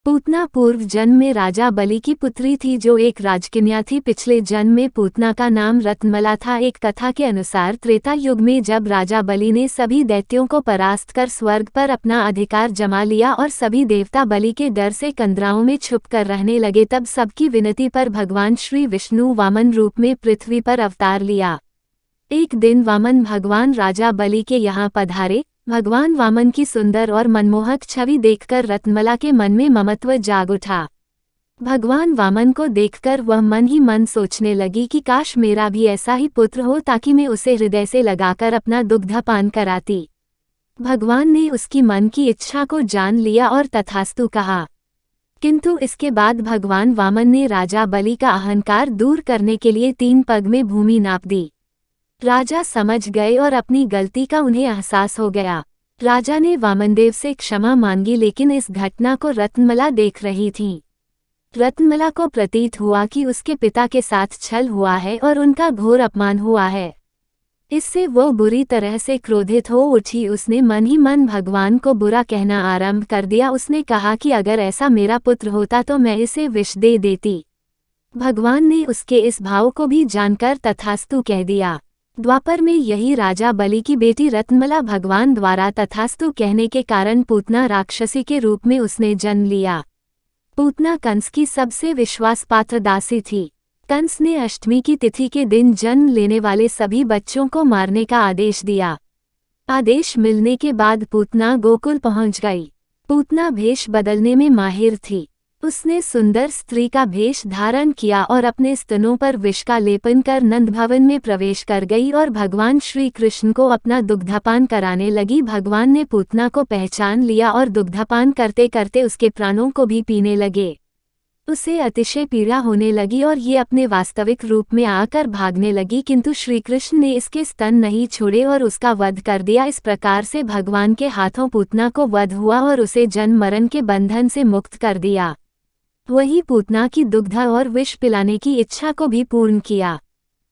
पूतना पूर्व जन्म में राजा बलि की पुत्री थी जो एक राजकन्या थी। पिछले जन्म में पूतना का नाम रत्नमला था। एक कथा के अनुसार त्रेता युग में जब राजा बलि ने सभी दैत्यों को परास्त कर स्वर्ग पर अपना अधिकार जमा लिया और सभी देवता बलि के डर से कंदराओं में छुप कर रहने लगे, तब सबकी विनती पर भगवान श्री विष्णु वामन रूप में पृथ्वी पर अवतार लिया। एक दिन वामन भगवान राजा बलि के यहाँ पधारे। भगवान वामन की सुंदर और मनमोहक छवि देखकर रत्नमला के मन में ममत्व जाग उठा। भगवान वामन को देखकर वह मन ही मन सोचने लगी कि काश मेरा भी ऐसा ही पुत्र हो ताकि मैं उसे हृदय से लगाकर अपना दुग्धपान कराती। भगवान ने उसकी मन की इच्छा को जान लिया और तथास्तु कहा। किंतु इसके बाद भगवान वामन ने राजा बलि का अहंकार दूर करने के लिए 3 पग में भूमि नाप दी। राजा समझ गए और अपनी गलती का उन्हें एहसास हो गया। राजा ने वामनदेव से क्षमा मांगी, लेकिन इस घटना को रत्नमला देख रही थी। रत्नमला को प्रतीत हुआ कि उसके पिता के साथ छल हुआ है और उनका घोर अपमान हुआ है। इससे वो बुरी तरह से क्रोधित हो उठी। उसने मन ही मन भगवान को बुरा कहना आरंभ कर दिया। उसने कहा कि अगर ऐसा मेरा पुत्र होता तो मैं इसे विष दे देती। भगवान ने उसके इस भाव को भी जानकर तथास्तु कह दिया। द्वापर में यही राजा बलि की बेटी रत्नमला भगवान द्वारा तथास्तु कहने के कारण पूतना राक्षसी के रूप में उसने जन्म लिया। पूतना कंस की सबसे विश्वासपात्र दासी थी। कंस ने अष्टमी की तिथि के दिन जन्म लेने वाले सभी बच्चों को मारने का आदेश दिया। आदेश मिलने के बाद पूतना गोकुल पहुंच गई। पूतना भेष बदलने में माहिर थी। उसने सुंदर स्त्री का भेष धारण किया और अपने स्तनों पर विष का लेपन कर नंद भवन में प्रवेश कर गई और भगवान श्री कृष्ण को अपना दुग्धपान कराने लगी। भगवान ने पूतना को पहचान लिया और दुग्धपान करते करते उसके प्राणों को भी पीने लगे। उसे अतिशय पीड़ा होने लगी और ये अपने वास्तविक रूप में आकर भागने लगी, किंतु श्री कृष्ण ने इसके स्तन नहीं छोड़े और उसका वध कर दिया। इस प्रकार से भगवान के हाथों पूतना को वध हुआ और उसे जन्म मरण के बंधन से मुक्त कर दिया। वही पूतना की दुग्ध और विष पिलाने की इच्छा को भी पूर्ण किया।